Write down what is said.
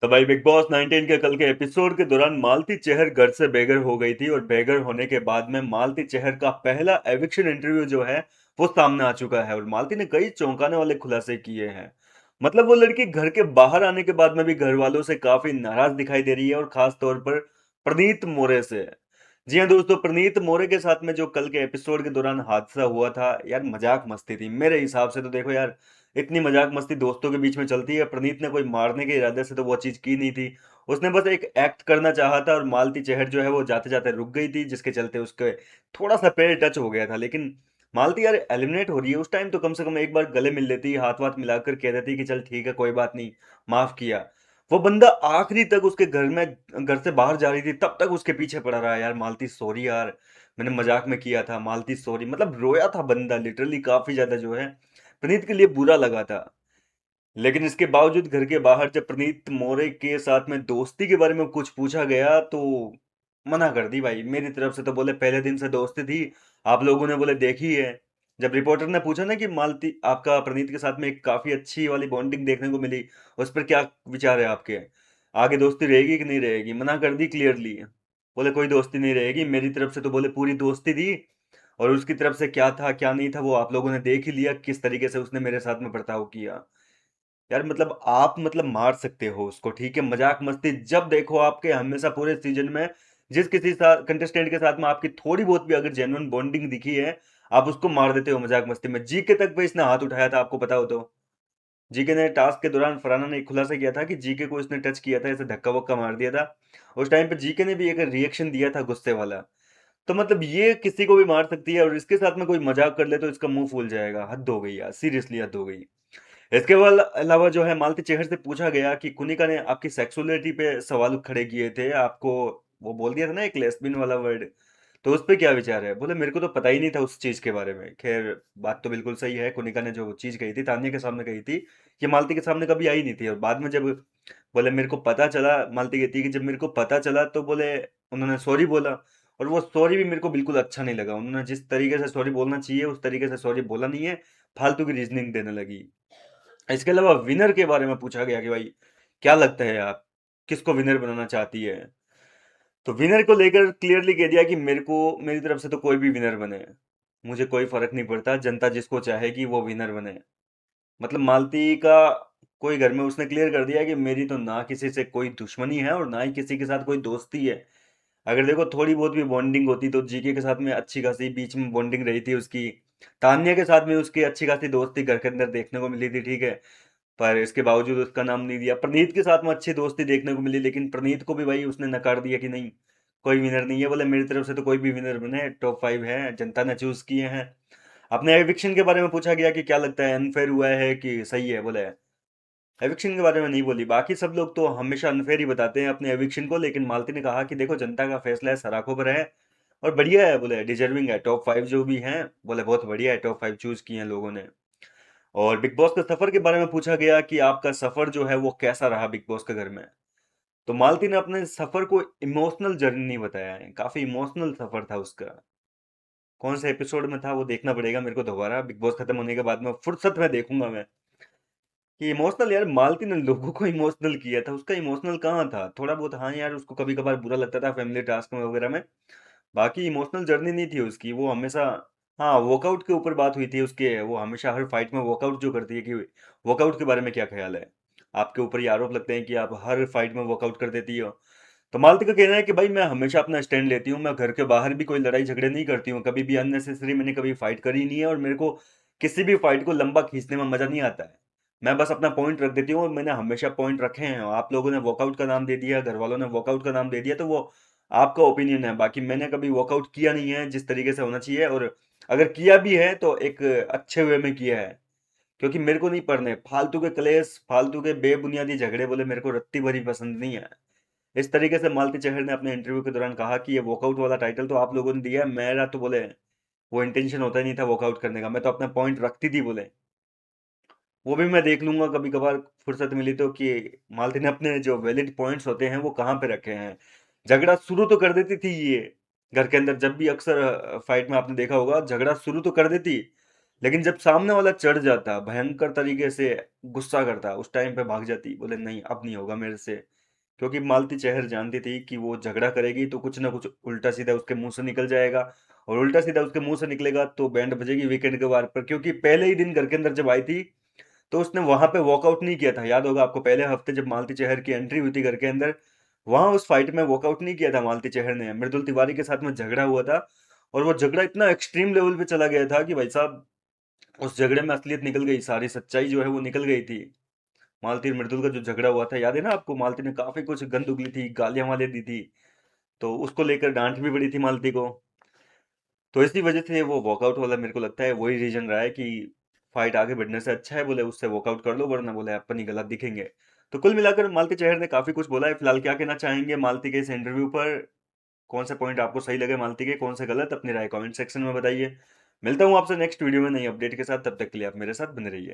तो भाई big boss 19 के कल के एपिसोड के दौरान मालती चहर घर से बेघर हो गई थी और बेघर होने के बाद में मालती चहर का पहला एविक्शन इंटरव्यू जो है वो सामने आ चुका है और मालती ने कई चौंकाने वाले खुलासे किए हैं। मतलब वो लड़की घर के बाहर आने के बाद में भी घर वालों से काफी नाराज दिखाई दे रही है और खास तौर पर प्रणीत मोरे से। जी हाँ दोस्तों, प्रणीत मोरे के साथ में जो कल के एपिसोड के दौरान हादसा हुआ था यार, मजाक मस्ती थी मेरे हिसाब से। तो देखो यार, इतनी मजाक मस्ती दोस्तों के बीच में चलती है। प्रणीत ने कोई मारने के इरादे से तो वो चीज की नहीं थी। उसने बस एक एक्ट करना चाहा था और मालती चहर जो है वो जाते जाते रुक गई थी, जिसके चलते उसके थोड़ा सा पैर टच हो गया था। लेकिन मालती यार एलिमिनेट हो रही है, उस टाइम तो कम से कम एक बार गले मिल लेती, हाथ वाथ मिलाकर कह देती कि चल ठीक है कोई बात नहीं, माफ किया। वो बंदा आखिरी तक उसके घर में, घर से बाहर जा रही थी तब तक उसके पीछे पड़ा रहा। यार मालती सॉरी यार, मैंने मजाक में किया था, मालती सॉरी। मतलब रोया था बंदा लिटरली, काफी ज्यादा जो है प्रणीत के लिए बुरा लगा था। लेकिन इसके बावजूद घर के बाहर जब प्रणीत मोरे के साथ में दोस्ती के बारे में कुछ पूछा गया तो मना कर दी भाई मेरी तरफ से। तो बोले पहले दिन से दोस्ती थी, आप लोगों ने बोले देखी है। जब रिपोर्टर ने पूछा ना कि मालती आपका प्रणीत के साथ में एक काफी अच्छी वाली बॉन्डिंग देखने को मिली, उस पर क्या विचार है आपके, आगे दोस्ती रहेगी कि नहीं रहेगी, मना कर दी क्लियरली। बोले कोई दोस्ती नहीं रहेगी मेरी तरफ से, तो बोले पूरी दोस्ती थी। और उसकी तरफ से क्या था क्या नहीं था वो आप लोगों ने देख ही लिया, किस तरीके से उसने मेरे साथ में बर्ताव किया। यार मतलब आप मतलब मार सकते हो उसको, ठीक है, मजाक मस्ती जब देखो आपके हमेशा पूरे सीजन में जिस किसी कंटेस्टेंट के साथ में आपकी थोड़ी बहुत भी अगर जेन्युइन बॉन्डिंग दिखी है, आप उसको मार देते हो मजाक मस्ती में। जीके तक पे इसने हाथ उठाया था, आपको पता हो तो। जीके ने टास्क के दौरान फरहाना ने एक खुलासा किया था कि जीके को इसने टच किया था, ऐसे धक्का वक्का मार दिया था। उस टाइम पे जीके ने भी एक रिएक्शन दिया था गुस्से वाला। तो मतलब ये किसी को भी मार सकती है और इसके साथ में कोई मजाक कर ले तो इसका मुंह फूल जाएगा। हद हो गई यार, सीरियसली हद हो गई। इसके अलावा जो है मालती चेहर से पूछा गया कि कुनिका ने आपकी सेक्सुअलिटी पे सवाल खड़े किए थे, आपको वो बोल दिया था ना एक लेस्बियन वाला वर्ड, तो उस पे क्या विचार है। बोले मेरे को तो पता ही नहीं था उस चीज के बारे में। खैर बात तो बिल्कुल सही है, कुनिका ने जो चीज कही थी तान्या के सामने कही थी, ये मालती के सामने कभी आई नहीं थी। और बाद में जब बोले मेरे को पता चला, मालती कहती है कि जब मेरे को पता चला तो बोले उन्होंने सॉरी बोला। और वो सॉरी भी मेरे को बिल्कुल अच्छा नहीं लगा, उन्होंने जिस तरीके से सॉरी बोलना चाहिए उस तरीके से सॉरी बोला नहीं है, फालतू की रीजनिंग देने लगी। इसके अलावा विनर के बारे में पूछा गया कि भाई क्या लगता है आप किसको विनर बनाना चाहती है। तो विनर को लेकर क्लियरली कह दिया कि मेरे को, मेरी तरफ से तो कोई भी विनर बने, मुझे कोई फर्क नहीं पड़ता, जनता जिसको चाहेगी वो विनर बने। मतलब मालती का कोई घर में उसने क्लियर कर दिया कि मेरी तो ना किसी से कोई दुश्मनी है और ना ही किसी के साथ कोई दोस्ती है। अगर देखो थोड़ी बहुत भी बॉन्डिंग होती तो जीके के साथ में अच्छी खासी बीच में बॉन्डिंग रही थी उसकी, तान्या के साथ में उसकी अच्छी खासी दोस्ती घर के अंदर देखने को मिली थी, ठीक है। पर इसके बावजूद उसका नाम नहीं दिया। प्रणीत के साथ में अच्छी दोस्ती देखने को मिली, लेकिन प्रणीत को भी भाई उसने नकार दिया कि नहीं, कोई विनर नहीं है। बोले मेरी तरफ से तो कोई भी विनर बने, टॉप 5 है, जनता ने चूज किए हैं। अपने एविक्शन के बारे में पूछा गया कि क्या लगता है अनफेयर हुआ है कि सही है। बोले एविक्शन के बारे में नहीं बोली, बाकी सब लोग तो हमेशा अनफेयर ही बताते हैं अपने एविक्शन को, लेकिन मालती ने कहा कि देखो जनता का फैसला है, सराखों पर है और बढ़िया है, बोले डिजर्विंग है। टॉप 5 जो भी हैं बोले बहुत बढ़िया है, टॉप 5 चूज किए हैं लोगों ने। और बिग बॉस के सफर के बारे में पूछा गया कि आपका सफर जो है वो कैसा रहा बिग बॉस के घर में। तो मालती ने अपने सफर को इमोशनल जर्नी नहीं बताया है, काफी इमोशनल सफर था उसका। कौन से एपिसोड में था वो देखना पड़ेगा मेरे को दोबारा, बिग बॉस खत्म होने के बाद में फुर्सत में देखूंगा मैं कि इमोशनल। यार मालती ने लोगों को इमोशनल किया था, उसका इमोशनल कहाँ था। थोड़ा बहुत हाँ यार, उसको कभी कभार बुरा लगता था फैमिली टास्क में वगैरह में, बाकी इमोशनल जर्नी नहीं थी उसकी वो हमेशा। हाँ वर्कआउट के ऊपर बात हुई थी उसके, वो हमेशा हर फाइट में वर्कआउट जो करती है कि वर्कआउट के बारे में क्या ख्याल है। आपके ऊपर ये आरोप लगते हैं कि आप हर फाइट में वर्कआउट कर देती हो। तो मालती का कहना है कि भाई मैं हमेशा अपना स्टैंड लेती हूँ, मैं घर के बाहर भी कोई लड़ाई झगड़े नहीं करती हूँ, कभी भी अननेसेसरी मैंने कभी फाइट करी नहीं है और मेरे को किसी भी फाइट को लंबा खींचने में मजा नहीं आता है। मैं बस अपना पॉइंट रख देती हूँ और मैंने हमेशा पॉइंट रखे हैं। आप लोगों ने वर्कआउट का नाम दे दिया, घर वालों ने वर्कआउट का नाम दे दिया, तो वो आपका ओपिनियन है, बाकी मैंने कभी वर्कआउट किया नहीं है जिस तरीके से होना चाहिए। और अगर किया भी है तो एक अच्छे वे में किया है, क्योंकि मेरे को नहीं पढ़ने फालतू के क्लेश, फालतू के बेबुनियादी झगड़े, बोले मेरे को रत्ती भरी पसंद नहीं है। इस तरीके से मालती चहर ने अपने इंटरव्यू के दौरान कहा कि ये वर्कआउट वाला टाइटल तो आप लोगों ने दिया है, मेरा तो बोले वो इंटेंशन होता ही नहीं था वर्कआउट करने का, मैं तो अपना पॉइंट रखती थी बोले। वो भी मैं देख लूंगा कभी कभार फुर्सत मिली तो कि मालती ने अपने जो वैलिड पॉइंट्स होते हैं वो कहाँ पे रखे हैं। झगड़ा शुरू तो कर देती थी ये घर के अंदर, जब भी अक्सर फाइट में आपने देखा होगा झगड़ा शुरू तो कर देती, लेकिन जब सामने वाला चढ़ जाता, भयंकर तरीके से गुस्सा करता, उस टाइम पे भाग जाती, बोले नहीं अब नहीं होगा मेरे से। क्योंकि मालती चहर जानती थी कि वो झगड़ा करेगी तो कुछ ना कुछ उल्टा सीधा उसके मुंह से निकल जाएगा, और उल्टा सीधा उसके मुंह से निकलेगा तो बैंड बजेगी वीकेंड के बार पर। क्योंकि पहले ही दिन घर के अंदर जब आई थी तो उसने वहां पे वॉकआउट नहीं किया था, याद होगा आपको, पहले हफ्ते जब मालती चहर की एंट्री हुई थी घर के अंदर, वहां उस फाइट में वॉकआउट नहीं किया था मालती चहर ने, मृदुल तिवारी के साथ में झगड़ा हुआ था। और वो झगड़ा इतना एक्सट्रीम लेवल पे चला गया था कि भाई साहब उस झगड़े में असलियत निकल गई, सारी सच्चाई जो है वो निकल गई थी। मालती और मृदुल का जो झगड़ा हुआ था, याद है ना आपको, मालती ने काफी कुछ गंद उगली थी, गालियां वाले दी थी, तो उसको लेकर डांट भी पड़ी थी मालती को। तो इसी वजह से वो वॉकआउट वाला मेरे को लगता है वही रीजन रहा है कि फाइट आगे बढ़ने से अच्छा है बोले उससे वॉकआउट कर लो, वरना बोले अपन ही गलत दिखेंगे। तो कुल मिलाकर मालती चहर ने काफी कुछ बोला है। फिलहाल क्या कहना चाहेंगे मालती के इस इंटरव्यू पर? कौन से पॉइंट आपको सही लगे मालती के, कौन से गलत, अपनी राय कमेंट सेक्शन में बताइए। मिलता हूँ आपसे नेक्स्ट वीडियो में नई अपडेट के साथ, तब तक के लिए आप मेरे साथ बने रहिए।